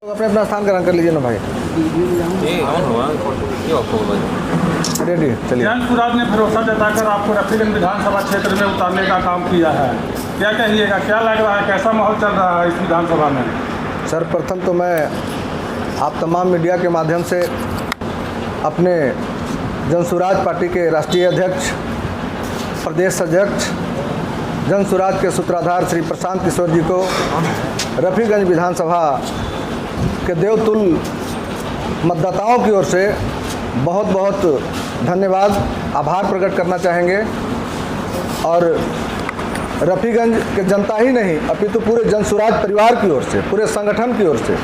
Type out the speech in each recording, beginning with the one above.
अपने अपना स्थान ग्रहण कर लीजिए ना भाई। रेडी चलिए। जन सुराज ने भरोसा जताकर आपको रफीगंज विधानसभा क्षेत्र में उतारने का काम किया है, क्या कहिएगा, क्या लग रहा है, कैसा माहौल चल रहा है इस विधानसभा में? सर प्रथम तो मैं आप तमाम मीडिया के माध्यम से अपने जनसुराज पार्टी के राष्ट्रीय अध्यक्ष, प्रदेश अध्यक्ष, जनसुराज के सूत्राधार श्री प्रशांत किशोर जी को रफीगंज विधानसभा के देवतुल्य मतदाताओं की ओर से बहुत बहुत धन्यवाद, आभार प्रकट करना चाहेंगे। और रफीगंज के जनता ही नहीं अपितु पूरे जनसुराज परिवार की ओर से, पूरे संगठन की ओर से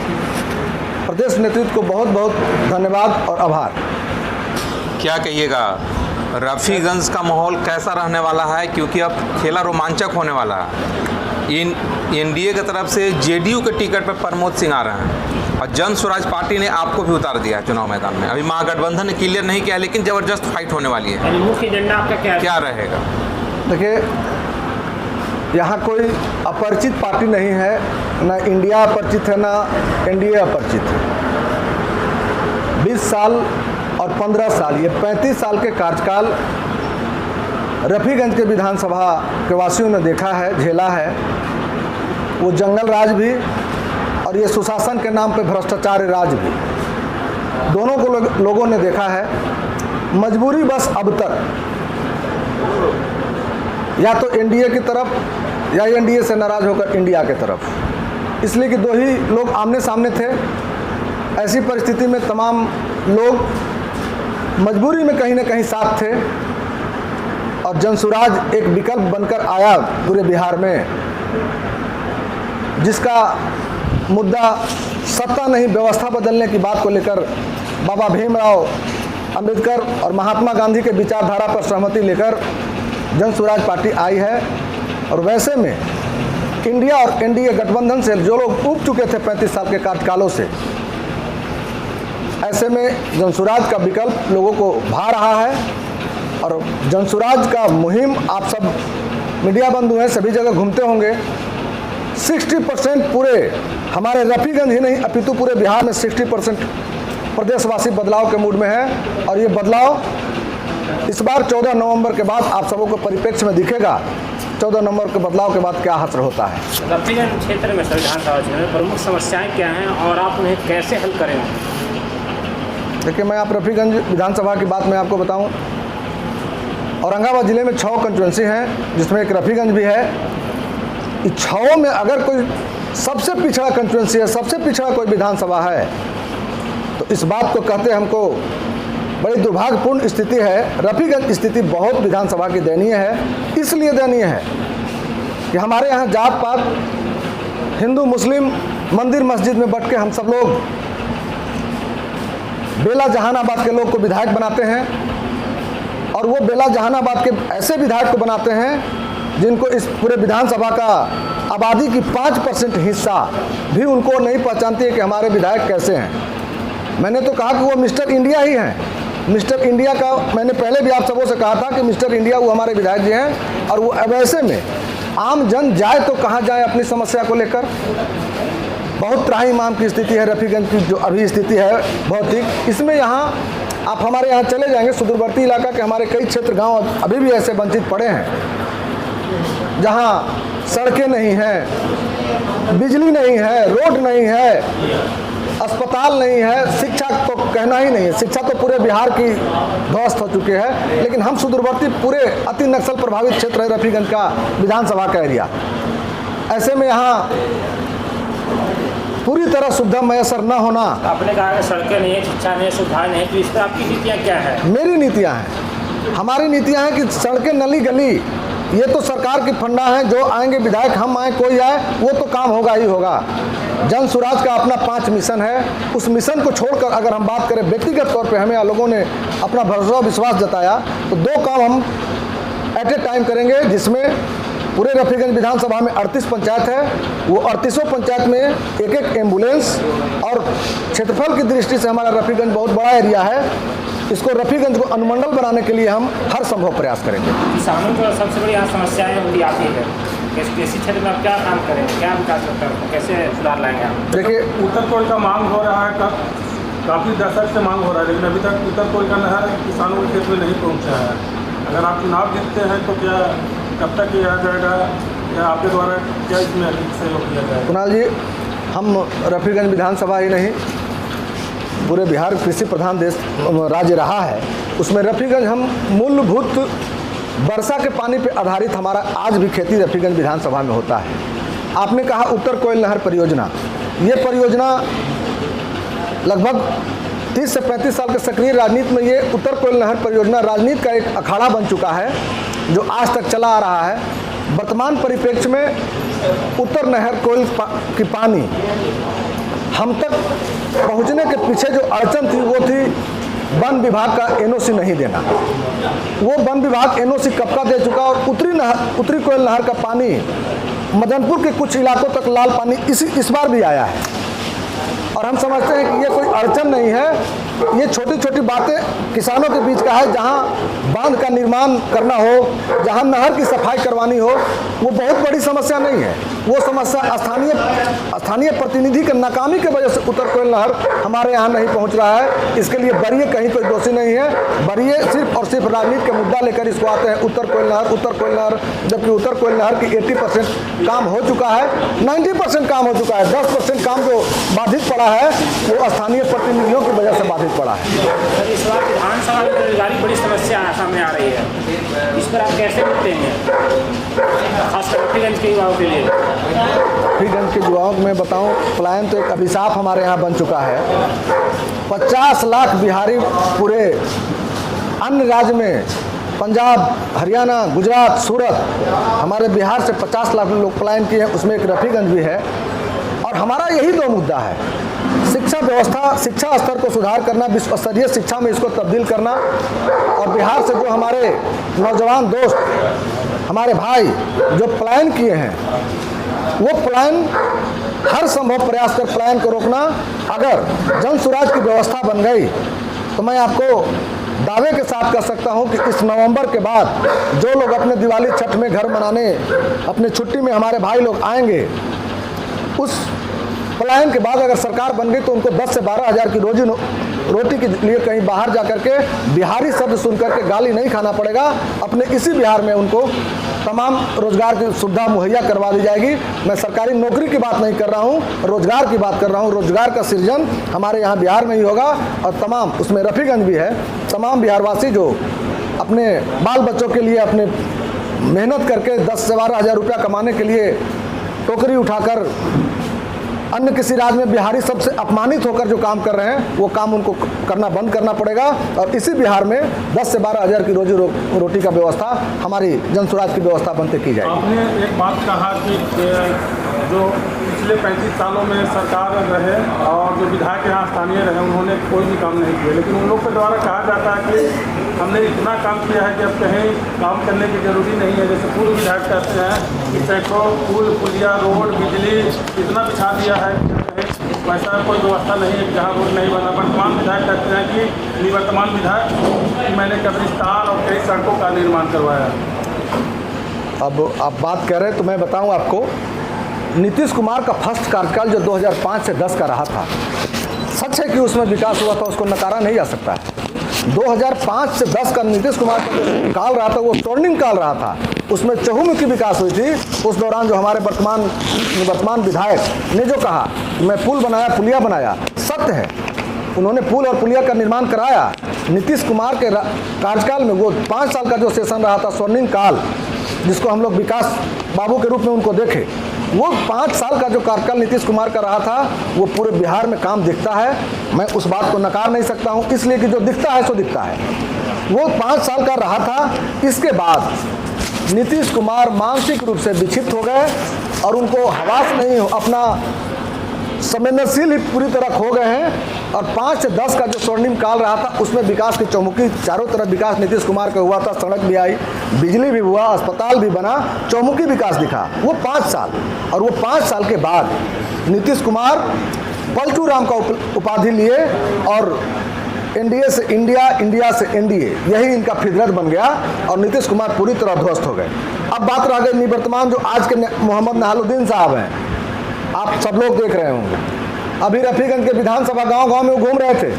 प्रदेश नेतृत्व को बहुत बहुत धन्यवाद और आभार। क्या कहिएगा, रफीगंज का माहौल कैसा रहने वाला है, क्योंकि अब खेला रोमांचक होने वाला है। एनडीए की तरफ से जेडीयू के टिकट पर प्रमोद सिंह आ रहे हैं और जनसुराज पार्टी ने आपको भी उतार दिया है चुनाव मैदान में। अभी महागठबंधन ने क्लियर नहीं किया, लेकिन ज़बरदस्त फाइट होने वाली है। मुख्य एजेंडा आपका क्या रहेगा? देखिए, यहाँ कोई अपरिचित पार्टी नहीं है, ना इंडिया अपरिचित है, ना एनडीए अपरिचित है। 20 साल और 15 साल, ये 35 साल के कार्यकाल रफीगंज के विधानसभा के वासियों ने देखा है, झेला है। वो जंगल राज भी और ये सुशासन के नाम पे भ्रष्टाचार राज भी, दोनों को लोगों ने देखा है। मजबूरी बस अब तक या तो एनडीए की तरफ या एनडीए से नाराज होकर इंडिया की तरफ, इसलिए कि दो ही लोग आमने सामने थे। ऐसी परिस्थिति में तमाम लोग मजबूरी में कहीं ना कहीं साथ थे और जनसुराज एक विकल्प बनकर आया पूरे बिहार में, जिसका मुद्दा सत्ता नहीं व्यवस्था बदलने की बात को लेकर बाबा भीमराव अंबेडकर और महात्मा गांधी के विचारधारा पर सहमति लेकर जनसुराज पार्टी आई है। और वैसे में इंडिया और एनडीए गठबंधन से जो लोग उब चुके थे 35 साल के कार्यकालों से, ऐसे में जनसुराज का विकल्प लोगों को भा रहा है। और जनसुराज का मुहिम आप सब मीडिया बंधु हैं, सभी जगह घूमते होंगे। 60% पूरे हमारे रफीगंज ही नहीं अपितु पूरे बिहार में 60% प्रदेशवासी बदलाव के मूड में है। और ये बदलाव इस बार 14 नवंबर के बाद आप सबों को परिप्रेक्ष्य में दिखेगा। 14 नवंबर के बदलाव के बाद क्या हासिल होता है। रफीगंज क्षेत्र में विधानसभा क्षेत्र में प्रमुख समस्याएं क्या हैं और आप उन्हें कैसे हल करेंगे? देखिए, मैं आप रफीगंज विधानसभा की बात मैं आपको बताऊं, औरंगाबाद ज़िले में 6 कंस्टिट्यूंसी हैं, जिसमें एक रफीगंज भी है। इस 6 में अगर कोई सबसे पिछड़ा कंस्टिट्यूंसी है, सबसे पिछड़ा कोई विधानसभा है, तो इस बात को कहते हमको बड़ी दुर्भाग्यपूर्ण स्थिति है। रफीगंज स्थिति बहुत विधानसभा की दयनीय है। इसलिए दयनीय है कि हमारे यहाँ जात पात, हिंदू मुस्लिम, मंदिर मस्जिद में बट के हम सब लोग बेला जहानाबाद के लोग को विधायक बनाते हैं। और वो बेला जहानाबाद के ऐसे विधायक को बनाते हैं जिनको इस पूरे विधानसभा का आबादी की 5% हिस्सा भी उनको नहीं पहचानती है कि हमारे विधायक कैसे हैं। मैंने तो कहा कि वो मिस्टर इंडिया ही हैं। मिस्टर इंडिया का मैंने पहले भी आप सबों से कहा था कि मिस्टर इंडिया वो हमारे विधायक जी हैं। और वो वैसे में आम जन जाए तो कहाँ जाए अपनी समस्या को लेकर। बहुत त्राहिमाम की स्थिति है रफीगंज की, जो अभी स्थिति है भौतिक। इसमें यहाँ आप हमारे यहाँ चले जाएंगे, सुदूरवर्ती इलाका के हमारे कई क्षेत्र गांव अभी भी ऐसे वंचित पड़े हैं, जहाँ सड़कें नहीं हैं, बिजली नहीं है, रोड नहीं है, अस्पताल नहीं है, शिक्षा तो कहना ही नहीं है। शिक्षा तो पूरे बिहार की ध्वस्त हो चुके हैं। लेकिन हम सुदूरवर्ती पूरे अति नक्सल प्रभावित क्षेत्र है रफीगंज का विधानसभा का एरिया। ऐसे में यहाँ पूरी तरह सुविधा मैसर न होना। आपने कहा कि सड़कें नहीं है, शिक्षा नहीं है, सुविधाएं नहीं है, तो इस पर आपकी नीतियाँ क्या है? मेरी नीतियाँ हैं, हमारी नीतियाँ हैं कि सड़कें, नली गली, ये तो सरकार की फंडा है। जो आएंगे विधायक, हम आए कोई आए, वो तो काम होगा ही होगा। जनसुराज का अपना 5 मिशन है। उस मिशन को छोड़कर अगर हम बात करें व्यक्तिगत तौर पे, हमें लोगों ने अपना भरोसा विश्वास जताया, तो 2 काम हम एट ए टाइम करेंगे, जिसमें पूरे रफीगंज विधानसभा में 38 पंचायत है। वो 38 पंचायत में एक एम्बुलेंस, और क्षेत्रफल की दृष्टि से हमारा रफीगंज बहुत बड़ा एरिया है। इसको रफीगंज को अनुमंडल बनाने के लिए हम हर संभव प्रयास करेंगे। किसानों की सबसे बड़ी समस्या है, आती है कृषि क्षेत्र में आप क्या काम करेंगे, क्या विकास करते हैं, कैसे सुधार लाएंगे आप? देखिए, उत्तर कोयल का मांग हो रहा है, काफ़ी दशक से मांग हो रहा है, लेकिन अभी तक उत्तर कोयल का नहर किसानों के खेत में नहीं पहुंचा है। अगर आप चुनाव जीतते हैं तो क्या कब तक किया जाएगा या आपके द्वारा क्या इसमें अधिक सहयोग किया जाएगा? कुणाल जी, हम रफीगंज विधानसभा ही नहीं, पूरे बिहार कृषि प्रधान देश राज्य रहा है, उसमें रफीगंज हम मूलभूत वर्षा के पानी पे आधारित हमारा आज भी खेती रफीगंज विधानसभा में होता है। आपने कहा उत्तर कोयल नहर परियोजना, ये परियोजना लगभग 30 से 35 साल के सक्रिय राजनीति में ये उत्तर कोयल नहर परियोजना राजनीति का एक अखाड़ा बन चुका है जो आज तक चला आ रहा है। वर्तमान परिप्रेक्ष्य में उत्तर नहर कोयल की पानी हम तक पहुंचने के पीछे जो अड़चन थी वो थी वन विभाग का एनओसी नहीं देना। वो वन विभाग एनओसी कब का दे चुका और उत्तरी कोयल नहर का पानी मदनपुर के कुछ इलाकों तक लाल पानी इस बार भी आया है। और हम समझते हैं कि ये कोई अड़चन नहीं है, ये छोटी छोटी बातें किसानों के बीच का है। जहां बांध का निर्माण करना हो, जहां नहर की सफाई करवानी हो, वो बहुत बड़ी समस्या नहीं है। वो समस्या स्थानीय प्रतिनिधि के नाकामी की वजह से उत्तर कोयल नहर हमारे यहाँ नहीं पहुँच रहा है। इसके लिए बरिए कहीं कोई दोषी नहीं है। बरिए सिर्फ और सिर्फ राजनीति का मुद्दा लेकर इसको आते हैं उत्तर कोयल नहर, जबकि उत्तर कोयल नहर की 80% काम हो चुका है, 90% काम हो चुका है। 10% काम जो बाधित पड़ा है वो स्थानीय प्रतिनिधियों की वजह से बाधित पड़ा है। सर, इस बार विधानसभा में बेरोजगारी बड़ी समस्या सामने आ रही है, इस पर आप कैसे निपटते हैं, खासकर रफीगंज के युवाओं के लिए? रफीगंज के युवाओं को मैं बताऊं, पलायन तो एक अभिशाप हमारे यहाँ बन चुका है। 50 लाख बिहारी पूरे अन्य राज्य में, पंजाब, हरियाणा, गुजरात, सूरत, हमारे बिहार से 50 लाख लोग पलायन किए हैं, उसमें एक रफीगंज भी है। और हमारा यही दो मुद्दा है, शिक्षा व्यवस्था, शिक्षा स्तर को सुधार करना, विश्व स्तरीय शिक्षा में इसको तब्दील करना। और बिहार से जो हमारे नौजवान दोस्त, हमारे भाई जो पलायन किए हैं, वो पलायन हर संभव प्रयास कर पलायन को रोकना। अगर जन सुराज की व्यवस्था बन गई तो मैं आपको दावे के साथ कह सकता हूं कि इस नवंबर के बाद जो लोग अपने दिवाली छठ में घर मनाने अपने छुट्टी में हमारे भाई लोग आएंगे, उस पलायन के बाद अगर सरकार बन गई तो उनको 10 से 12 हज़ार की रोटी के लिए कहीं बाहर जा करके बिहारी शब्द सुन करके गाली नहीं खाना पड़ेगा। अपने इसी बिहार में उनको तमाम रोजगार की सुविधा मुहैया करवा दी जाएगी। मैं सरकारी नौकरी की बात नहीं कर रहा हूँ, रोजगार की बात कर रहा हूँ। रोजगार का सृजन हमारे यहाँ बिहार में ही होगा और तमाम, उसमें रफीगंज भी है, तमाम बिहारवासी जो अपने बाल बच्चों के लिए अपने मेहनत करके 10 से 12 हज़ार रुपया कमाने के लिए टोकरी उठाकर अन्य किसी राज्य में बिहारी सबसे अपमानित होकर जो काम कर रहे हैं, वो काम उनको करना बंद करना पड़ेगा। और इसी बिहार में 10 से 12 हज़ार की रोटी का व्यवस्था हमारी जनसुराज की व्यवस्था बनते की जाएगी। आपने एक बात कहा कि जो पिछले 35 सालों में सरकार रहे और जो विधायक यहाँ स्थानीय रहे, उन्होंने कोई भी काम नहीं किया, लेकिन उन लोग के द्वारा कहा जाता है कि हमने इतना काम किया है कि अब कहीं काम करने की जरूरी नहीं है। जैसे पूर्व विधायक कहते हैं कि सैकड़ों पुल, पुलिया, रोड, बिजली इतना बिछा दिया है, वैसा कोई व्यवस्था नहीं है जहाँ रोड नहीं बना। वर्तमान विधायक कहते हैं कि निवर्तमान विधायक मैंने कब्रिस्तान और कई सड़कों का निर्माण करवाया। अब आप बात कर रहे हैं तो मैं बताऊं आपको, नीतीश कुमार का फर्स्ट कार्यकाल जो 2005 से 10 का रहा था, सच है कि उसमें विकास हुआ था, उसको नकारा नहीं जा सकता है। 2005 से 10 का नीतीश कुमार का जो काल रहा था वो स्वर्णिम काल रहा था, उसमें चहुमुखी विकास हुई थी। उस दौरान जो हमारे वर्तमान विधायक ने जो कहा मैं पुल बनाया, पुलिया बनाया, सत्य है, उन्होंने पुल और पुलिया का निर्माण कराया। नीतीश कुमार के कार्यकाल में वो 5 साल का जो सेशन रहा था, स्वर्णिम काल, जिसको हम लोग विकास बाबू के रूप में उनको देखे, वो 5 साल का जो कार्यकाल नीतीश कुमार का रहा था, वो पूरे बिहार में काम दिखता है। मैं उस बात को नकार नहीं सकता हूँ, इसलिए कि जो दिखता है सो दिखता है। वो 5 साल का रहा था। इसके बाद नीतीश कुमार मानसिक रूप से विक्षिप्त हो गए और उनको हवास नहीं हो, अपना संवेदनशील ही पूरी तरह खो गए हैं। और 5 से 10 का जो स्वर्णिम काल रहा था, उसमें विकास की चौमुखी, चारों तरफ विकास नीतीश कुमार का हुआ था। सड़क भी आई, बिजली भी हुआ, अस्पताल भी बना, चौमुखी विकास दिखा। वो 5 साल, और वो 5 साल के बाद नीतीश कुमार पलटू राम का उपाधि लिए और एनडीए से इंडिया, इंडिया से एनडीए, यही इनका फितरत बन गया और नीतीश कुमार पूरी तरह ध्वस्त हो गए। अब बात रह गई निवर्तमान जो आज के मोहम्मद नहालुद्दीन साहब हैं, आप सब लोग देख रहे होंगे, अभी रफीगंज के विधानसभा गांव-गांव में वो घूम रहे थे।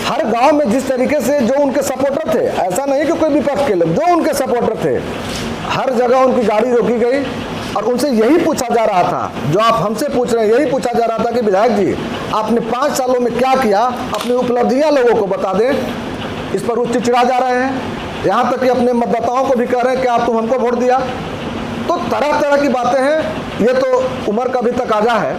हर गांव में जिस तरीके से जो उनके सपोर्टर थे, ऐसा नहीं कि कोई विपक्ष के लोग, जो उनके सपोर्टर थे, हर जगह उनकी गाड़ी रोकी गई और उनसे यही पूछा जा रहा था, जो आप हमसे पूछ रहे हैं, यही पूछा जा रहा था कि विधायक जी आपने 5 सालों में क्या किया, अपनी उपलब्धियां लोगों को बता दें। इस पर वो चिड़चिड़ा जा रहे हैं, यहाँ तक कि अपने मतदाताओं को भी कह रहे हैं कि आप तुम हमको वोट दिया। तो तरह तरह की बातें हैं। ये तो उम्र का भी तकाजा है,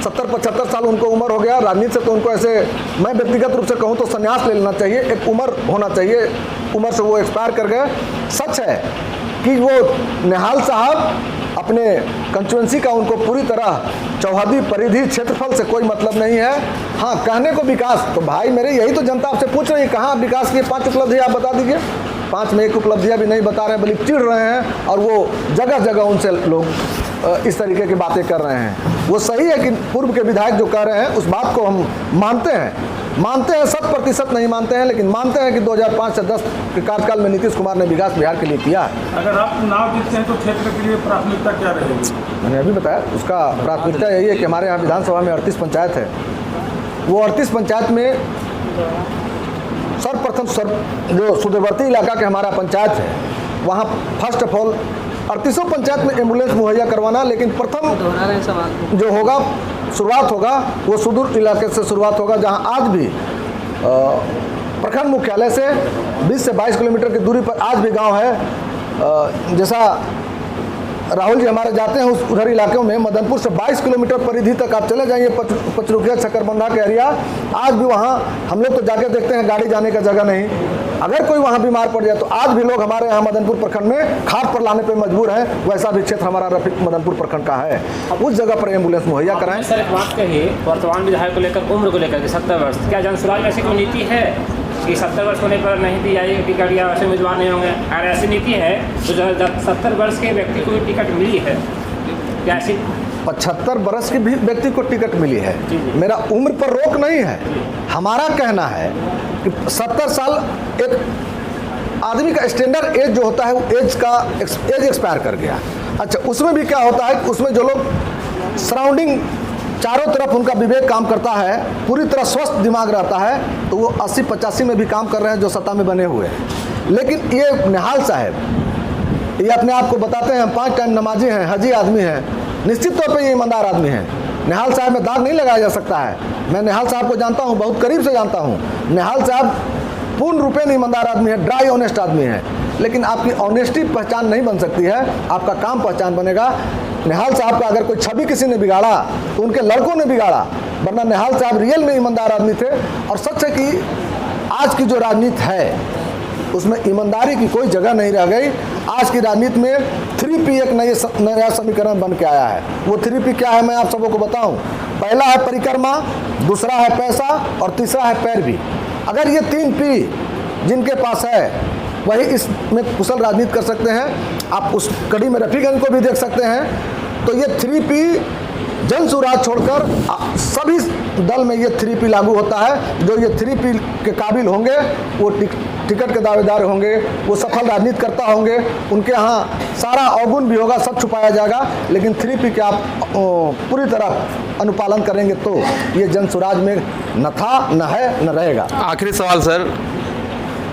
70-75 साल उनको उम्र हो गया। राजनीति से तो उनको ऐसे, मैं व्यक्तिगत रूप से कहूँ तो संन्यास ले लेना चाहिए, एक उम्र होना चाहिए, उम्र से वो एक्सपायर कर गए। सच है कि वो निहाल साहब अपने कंस्टिट्यूंसी का उनको पूरी तरह चौहदी परिधि क्षेत्रफल से कोई मतलब नहीं है। हाँ, कहने को विकास, तो भाई मेरे यही तो जनता आपसे पूछ रही है, कहाँ विकास की 5 उपलब्धियाँ आप बता दीजिए। 5 में 1 उपलब्धियाँ भी नहीं बता रहे हैं, बल्कि चिढ़ रहे हैं और वो जगह जगह उनसे लोग इस तरीके की बातें कर रहे हैं। वो सही है कि पूर्व के विधायक जो कह रहे हैं उस बात को हम मानते हैं 100% नहीं मानते हैं, लेकिन मानते हैं कि 2005 से 10 के कार्यकाल में नीतीश कुमार ने विकास बिहार के लिए किया है। अगर आप चुनाव जीतते हैं तो क्षेत्र के लिए प्राथमिकता क्या रहेगी? मैंने अभी बताया, उसका प्राथमिकता यही है कि हमारे यहाँ विधानसभा में 38 पंचायत है। वो 38 पंचायत में सर्वप्रथम जो सुदूरवर्ती इलाका के हमारा पंचायत है, वहाँ फर्स्ट ऑफ ऑल 38 पंचायत में एम्बुलेंस मुहैया करवाना, लेकिन प्रथम जो होगा, शुरुआत होगा वो सुदूर इलाके से शुरुआत होगा, जहाँ आज भी प्रखंड मुख्यालय से 20 से 22 किलोमीटर की दूरी पर आज भी गांव है। जैसा राहुल जी हमारे जाते हैं उस उधर इलाकों में, मदनपुर से 22 किलोमीटर परिधि तक आप चले जाइए, पचरुखिया चकरबंधा का एरिया, आज भी वहाँ हम लोग तो जाके देखते हैं, गाड़ी जाने का जगह नहीं। अगर कोई वहाँ बीमार पड़ जाए तो आज भी लोग हमारे यहाँ मदनपुर प्रखंड में खाट पर लाने पे मजबूर हैं। वैसा भी क्षेत्र हमारा मदनपुर प्रखंड का है, उस जगह पर एम्बुलेंस मुहैया कराएं। सर एक बात कही, वर्तमान विधायक को लेकर, उम्र को लेकर 70 वर्ष, क्या जनसुराज ऐसी कोई नीति है कि 70 वर्ष होने पर नहीं दी जाएगी टिकट या ऐसे उम्मीदवार नहीं होंगे? अगर ऐसी नीति है तो जो 70 वर्ष के व्यक्ति को टिकट मिली है, क्या ऐसी 75 वर्ष के भी व्यक्ति को टिकट मिली है? मेरा उम्र पर रोक नहीं है। हमारा कहना है कि 70 साल एक आदमी का स्टैंडर्ड एज जो होता है, वो एज एक्सपायर कर गया। अच्छा, उसमें भी क्या होता है कि उसमें जो लोग सराउंडिंग चारों तरफ उनका विवेक काम करता है, पूरी तरह स्वस्थ दिमाग रहता है, तो वो 80-85 में भी काम कर रहे हैं जो सत्ता में बने हुए हैं। लेकिन ये निहाल साहब, ये अपने आप को बताते हैं हम 5 टाइम नमाजी हैं, हजी आदमी हैं, निश्चित तौर पे ये ईमानदार आदमी हैं। निहाल साहब में दाग नहीं लगाया जा सकता है। मैं निहाल साहब को जानता हूँ, बहुत करीब से जानता हूँ। निहाल साहब पूर्ण रूपेण ईमानदार आदमी है, ड्राई ऑनेस्ट आदमी है। लेकिन आपकी ऑनेस्टी पहचान नहीं बन सकती है, आपका काम पहचान बनेगा। निहाल साहब का अगर कोई छवि किसी ने बिगाड़ा तो उनके लड़कों ने बिगाड़ा, वरना निहाल साहब रियल में ईमानदार आदमी थे। और सच है कि आज की जो राजनीति है उसमें ईमानदारी की कोई जगह नहीं रह गई। आज की राजनीति में 3P एक नया समीकरण बन के आया है। वो 3P क्या है मैं आप सबों को बताऊं। पहला है परिक्रमा, दूसरा है पैसा और तीसरा है पैरवी। अगर ये 3P जिनके पास है वही इसमें कुशल राजनीति कर सकते हैं। आप उस कड़ी में रफीगंज को भी देख सकते हैं। तो ये 3P जन सुराज छोड़कर सभी दल में ये 3P लागू होता है। जो ये 3P के काबिल होंगे वो टिकट के दावेदार होंगे, वो सफल राजनीति करता होंगे, उनके यहाँ सारा अवगुण भी होगा, सब छुपाया जाएगा। लेकिन 3P के आप पूरी तरह अनुपालन करेंगे तो ये जन सुराज में न था, न है, न रहेगा। आखिरी सवाल सर,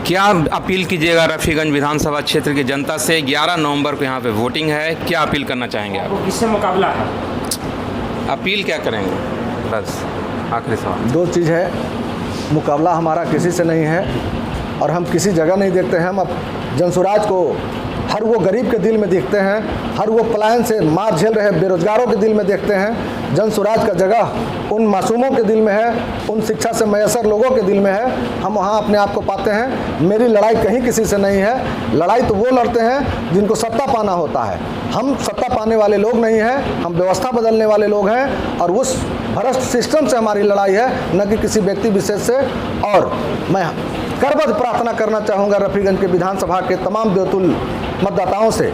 क्या अपील कीजिएगा रफीगंज विधानसभा क्षेत्र की जनता से? 11 नवंबर को यहाँ पे वोटिंग है, क्या अपील करना चाहेंगे आप? किससे मुकाबला है? अपील क्या करेंगे? बस आखिरी सवाल। 2 चीज़ है, मुकाबला हमारा किसी से नहीं है और हम किसी जगह नहीं देखते हैं। हम अब जनसुराज को हर वो गरीब के दिल में देखते हैं, हर वो पलायन से मार झेल रहे बेरोजगारों के दिल में देखते हैं। जनसुराज का जगह उन मासूमों के दिल में है, उन शिक्षा से मैसर लोगों के दिल में है। हम वहाँ अपने आप को पाते हैं। मेरी लड़ाई कहीं किसी से नहीं है। लड़ाई तो वो लड़ते हैं जिनको सत्ता पाना होता है। हम सत्ता पाने वाले लोग नहीं हैं, हम व्यवस्था बदलने वाले लोग हैं और उस भ्रष्ट सिस्टम से हमारी लड़ाई है, न कि किसी व्यक्ति विशेष से। और मैं करबद्ध प्रार्थना करना चाहूँगा रफीगंज के विधानसभा के तमाम देवतुल मतदाताओं से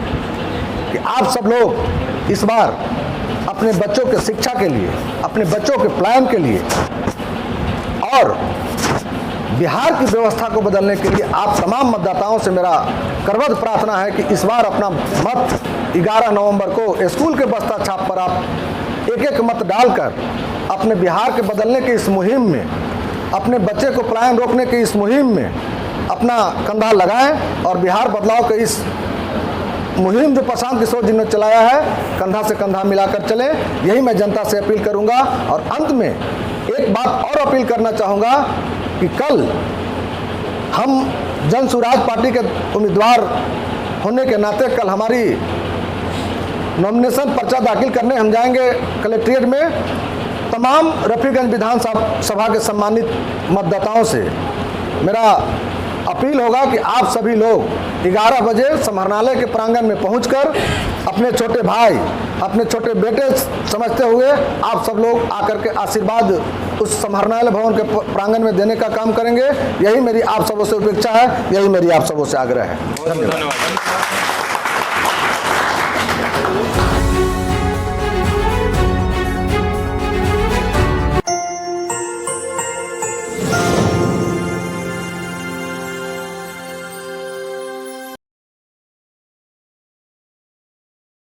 कि आप सब लोग इस बार अपने बच्चों के शिक्षा के लिए, अपने बच्चों के प्लान के लिए और बिहार की व्यवस्था को बदलने के लिए आप तमाम मतदाताओं से मेरा करबद्ध प्रार्थना है कि इस बार अपना मत 11 नवंबर को स्कूल के बस्ता छाप पर आप एक एक मत डालकर अपने बिहार के बदलने की इस मुहिम में, अपने बच्चे को पलायन रोकने की इस मुहिम में अपना कंधा लगाएं और बिहार बदलाव के इस मुहिम जो प्रशांत किशोर जी ने चलाया है, कंधा से कंधा मिलाकर चलें। यही मैं जनता से अपील करूंगा। और अंत में एक बात और अपील करना चाहूँगा कि कल हम जन स्वराज पार्टी के उम्मीदवार होने के नाते कल हमारी नॉमिनेशन पर्चा दाखिल करने हम जाएंगे कलेक्ट्रेट में। तमाम रफीगंज विधानसभा के सम्मानित मतदाताओं से मेरा अपील होगा कि आप सभी लोग 11 बजे समाहरणालय के प्रांगण में पहुंचकर अपने छोटे भाई, अपने छोटे बेटे समझते हुए आप सब लोग आकर के आशीर्वाद उस समाहरणालय भवन के प्रांगण में देने का काम करेंगे। यही मेरी आप सबों से अपेक्षा है, यही मेरी आप सबों से आग्रह है। धन्यवाद।